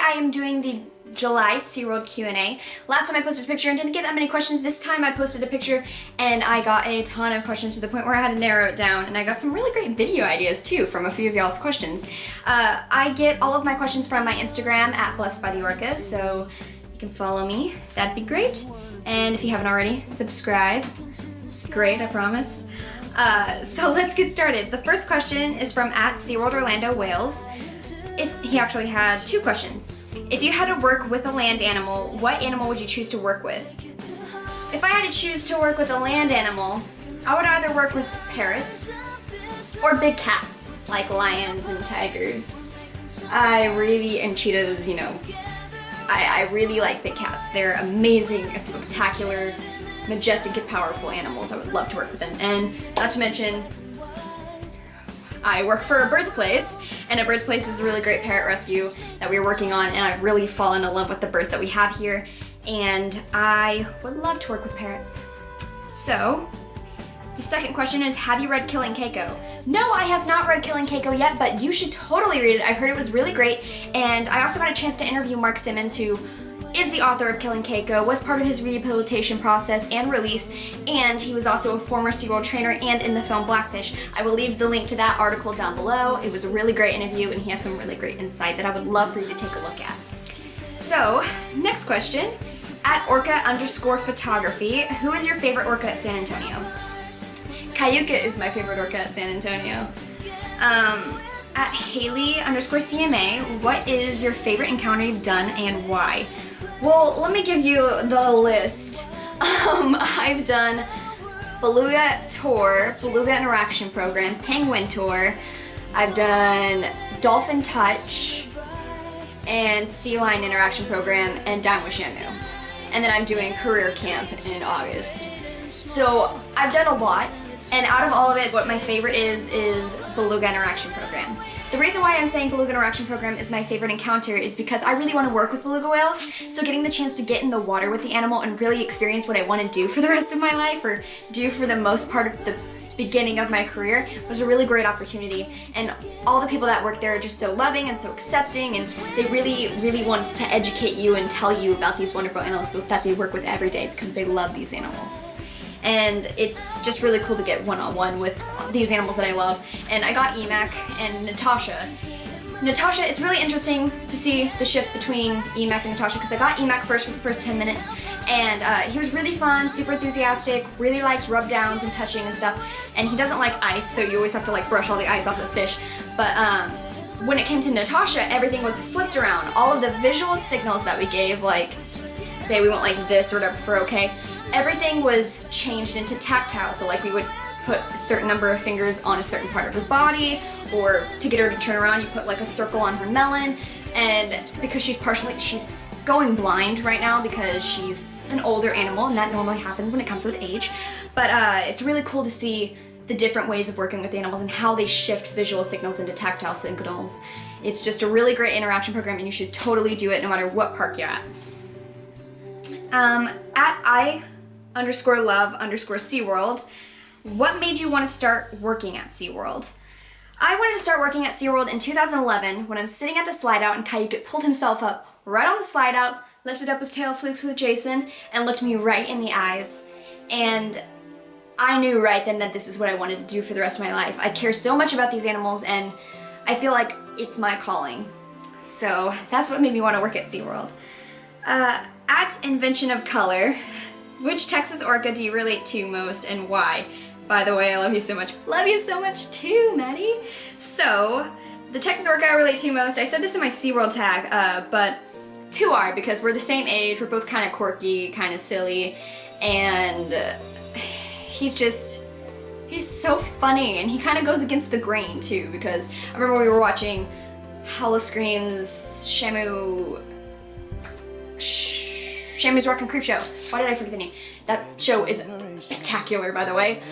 I am doing the July SeaWorld Q&A. Last time I posted a picture and didn't get that many questions. This time I posted a picture and I got a ton of questions to the point where I had to narrow it down, and I got some really great video ideas too from a few of y'all's questions. I get all of my questions from my Instagram at Blessed by the Orcas, so you can follow me. That'd be great. And if you haven't already, subscribe. It's great, I promise. So let's get started. The first question is from at SeaWorld Orlando Wales. He actually had two questions. If you had to work with a land animal, what animal would you choose to work with? If I had to choose to work with a land animal, I would either work with parrots or big cats, like lions and tigers. And cheetahs, you know. I really like big cats. They're amazing and spectacular, majestic and powerful animals. I would love to work with them. And not to mention, I work for a bird's place, and a bird's place is a really great parrot rescue that we're working on, and I've really fallen in love with the birds that we have here, and I would love to work with parrots. So, the second question is, have you read Killing Keiko? No, I have not read Killing Keiko yet, but you should totally read it. I've heard it was really great, and I also got a chance to interview Mark Simmons, who is the author of Killing Keiko, was part of his rehabilitation process and release, and he was also a former SeaWorld trainer and in the film Blackfish. I will leave the link to that article down below. It was a really great interview, and he has some really great insight that I would love for you to take a look at. So, next question, at orca_photography, who is your favorite orca at San Antonio? Cayuca is my favorite orca at San Antonio. At Haley_CMA, what is your favorite encounter you've done and why? Well, let me give you the list. I've done Beluga Tour, Beluga Interaction Program, Penguin Tour. I've done Dolphin Touch and Sea Lion Interaction Program and Down with Shamu. And then I'm doing Career Camp in August. So I've done a lot, and out of all of it, what my favorite is Beluga Interaction Program. The reason why I'm saying Beluga Interaction Program is my favorite encounter is because I really want to work with beluga whales, so getting the chance to get in the water with the animal and really experience what I want to do for the rest of my life, or do for the most part of the beginning of my career, was a really great opportunity. And all the people that work there are just so loving and so accepting, and they really want to educate you and tell you about these wonderful animals that they work with every day because they love these animals. And it's just really cool to get one-on-one with these animals that I love. And I got Emac and Natasha. Natasha, it's really interesting to see the shift between Emac and Natasha, because I got Emac first for the first 10 minutes, and he was really fun, super enthusiastic, really likes rub downs and touching and stuff, and he doesn't like ice, so you always have to like brush all the ice off the fish. But when it came to Natasha, everything was flipped around. All of the visual signals that we gave, like say we went like this or whatever for okay, everything was changed into tactile. So like we would put a certain number of fingers on a certain part of her body, or to get her to turn around, you put like a circle on her melon. And because she's going blind right now because she's an older animal, and that normally happens when it comes with age. But it's really cool to see the different ways of working with animals and how they shift visual signals into tactile signals. It's just a really great interaction program, and you should totally do it no matter what park you're at. At I_love_SeaWorld, what made you want to start working at SeaWorld? I wanted to start working at SeaWorld in 2011 when I'm sitting at the slide out and Cayuca pulled himself up right on the slide out, lifted up his tail flukes with Jason, and looked me right in the eyes. And I knew right then that this is what I wanted to do for the rest of my life. I care so much about these animals, and I feel like it's my calling. So that's what made me want to work at SeaWorld. At Invention of Color, which Texas orca do you relate to most and why? By the way, I love you so much. Love you so much too, Maddie. So, the Texas orca I relate to most, I said this in my SeaWorld tag, but two are, because we're the same age, we're both kind of quirky, kind of silly, and he's so funny, and he kind of goes against the grain too, because I remember we were watching Howl-O-Scream's Shamu's Rock and Creep Show. Why did I forget the name? That show is spectacular, by the way.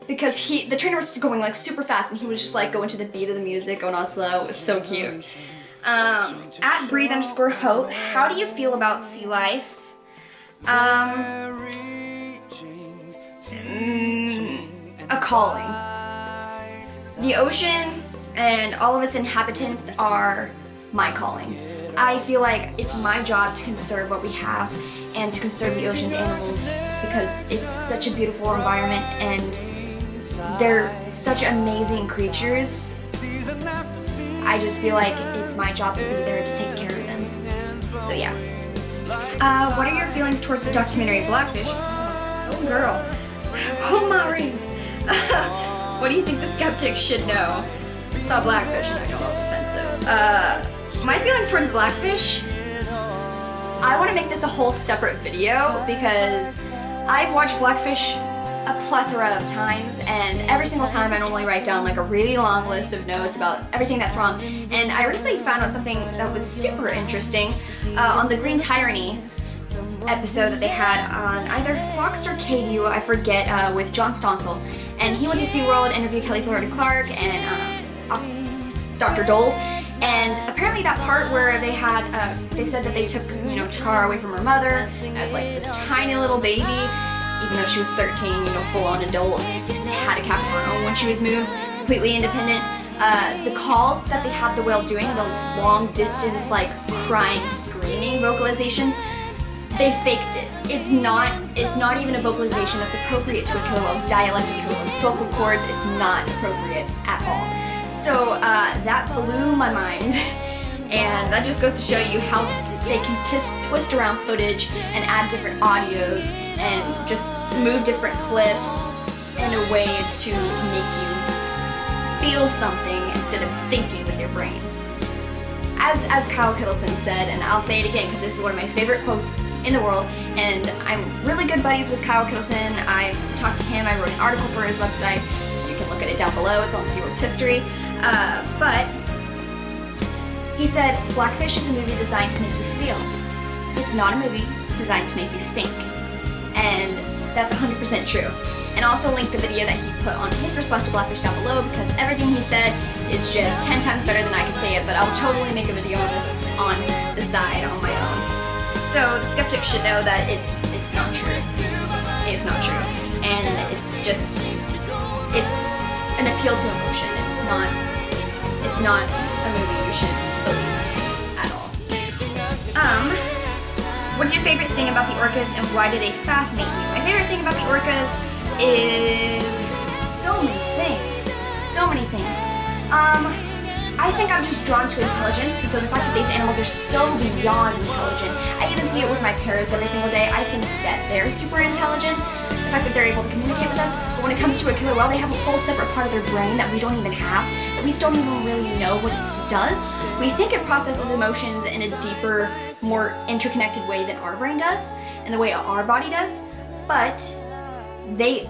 Because the trainer was going like super fast, and he was just like going to the beat of the music, going all slow. It was so cute. At Breathe_Hope, how do you feel about sea life? A calling. The ocean and all of its inhabitants are my calling. I feel like it's my job to conserve what we have and to conserve the ocean's animals because it's such a beautiful environment and they're such amazing creatures. I just feel like it's my job to be there to take care of them. So yeah. What are your feelings towards the documentary Blackfish? Oh girl. Hold my rings. What do you think the skeptics should know? I saw Blackfish and I got all defensive. My feelings towards Blackfish, I want to make this a whole separate video because I've watched Blackfish a plethora of times, and every single time I normally write down like a really long list of notes about everything that's wrong. And I recently found out something that was super interesting on the Green Tyranny episode that they had on either Fox or KU, I forget, with John Stoncil. And he went to SeaWorld, interviewed Kelly Florida Clark and Dr. Dole. And apparently that part where they had, they said that they took, Takara away from her mother as like this tiny little baby, even though she was 13, full-on adult, had a cap of her own when she was moved, completely independent. The calls that they had the whale doing, the long-distance, like, crying, screaming vocalizations, they faked it. It's not even a vocalization that's appropriate to a killer whale's dialect of killer whale's vocal cords. It's not appropriate at all. So that blew my mind, and that just goes to show you how they can twist around footage and add different audios and just move different clips in a way to make you feel something instead of thinking with your brain. As Kyle Kittleson said, and I'll say it again because this is one of my favorite quotes in the world, and I'm really good buddies with Kyle Kittleson. I've talked to him, I wrote an article for his website. You can look at it down below, it's on SeaWorld's history. But he said, Blackfish is a movie designed to make you feel. It's not a movie designed to make you think. And that's 100% true. And I'll also link the video that he put on his response to Blackfish down below because everything he said is just 10 times better than I can say it, but I'll totally make a video on this on the side on my own. So the skeptics should know that it's not true. It's not true. And it's an appeal to emotion. It's not a movie you should believe at all. What's your favorite thing about the orcas and why do they fascinate you? My favorite thing about the orcas is so many things. So many things. I think I'm just drawn to intelligence, and so the fact that these animals are so beyond intelligent. I even see it with my parrots every single day. I think that they're super intelligent. The fact that they're able to communicate with us, but when it comes to a killer whale, they have a whole separate part of their brain that we don't even have, that we don't even really know what it does. We think it processes emotions in a deeper, more interconnected way than our brain does, and the way our body does, but they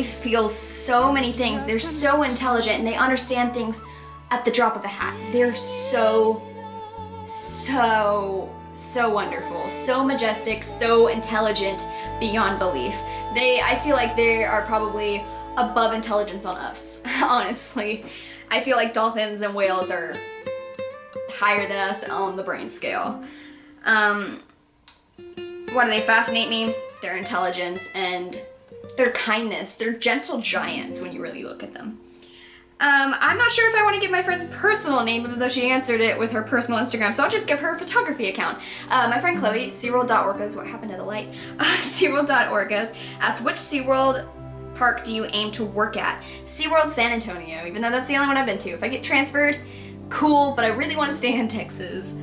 feel so many things. They're so intelligent, and they understand things at the drop of a hat. They're so wonderful, so majestic, so intelligent beyond belief. I feel like they are probably above intelligence on us, honestly. I feel like dolphins and whales are higher than us on the brain scale. Why do they fascinate me? Their intelligence and their kindness. They're gentle giants when you really look at them. I'm not sure if I want to give my friend's personal name, even though she answered it with her personal Instagram, so I'll just give her a photography account. My friend Chloe, SeaWorld.orcas, what happened to the light? SeaWorld.orcas asked, which SeaWorld park do you aim to work at? SeaWorld San Antonio, even though that's the only one I've been to. If I get transferred, cool, but I really want to stay in Texas.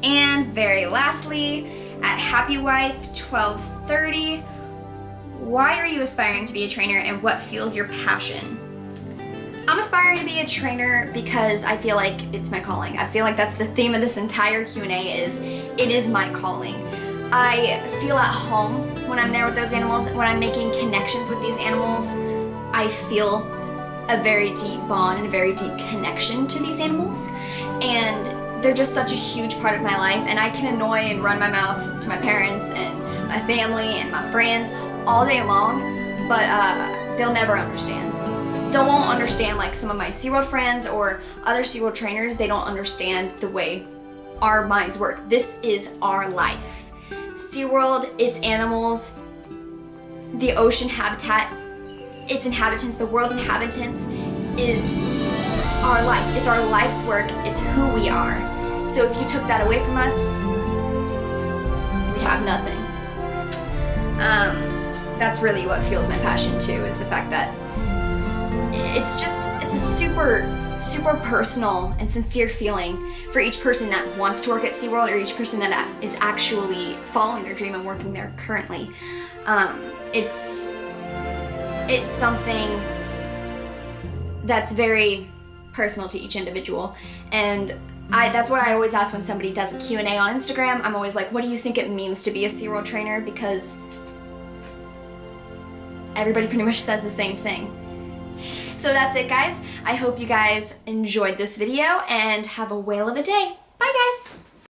And very lastly, at HappyWife1230, why are you aspiring to be a trainer and what fuels your passion? I'm aspiring to be a trainer because I feel like it's my calling. I feel like that's the theme of this entire Q&A is, it is my calling. I feel at home when I'm there with those animals. When I'm making connections with these animals, I feel a very deep bond and a very deep connection to these animals. And they're just such a huge part of my life, and I can annoy and run my mouth to my parents and my family and my friends all day long, but they'll never understand. They won't understand like some of my SeaWorld friends or other SeaWorld trainers. They don't understand the way our minds work. This is our life. SeaWorld, its animals, the ocean habitat, its inhabitants, the world's inhabitants is our life. It's our life's work. It's who we are. So if you took that away from us, we'd have nothing. That's really what fuels my passion too, is the fact that it's a super personal and sincere feeling for each person that wants to work at SeaWorld or each person that is actually following their dream and working there currently. It's something that's very personal to each individual, and that's what I always ask when somebody does a Q&A on Instagram. I'm always like, what do you think it means to be a SeaWorld trainer? Because everybody pretty much says the same thing. So that's it, guys. I hope you guys enjoyed this video and have a whale of a day. Bye, guys!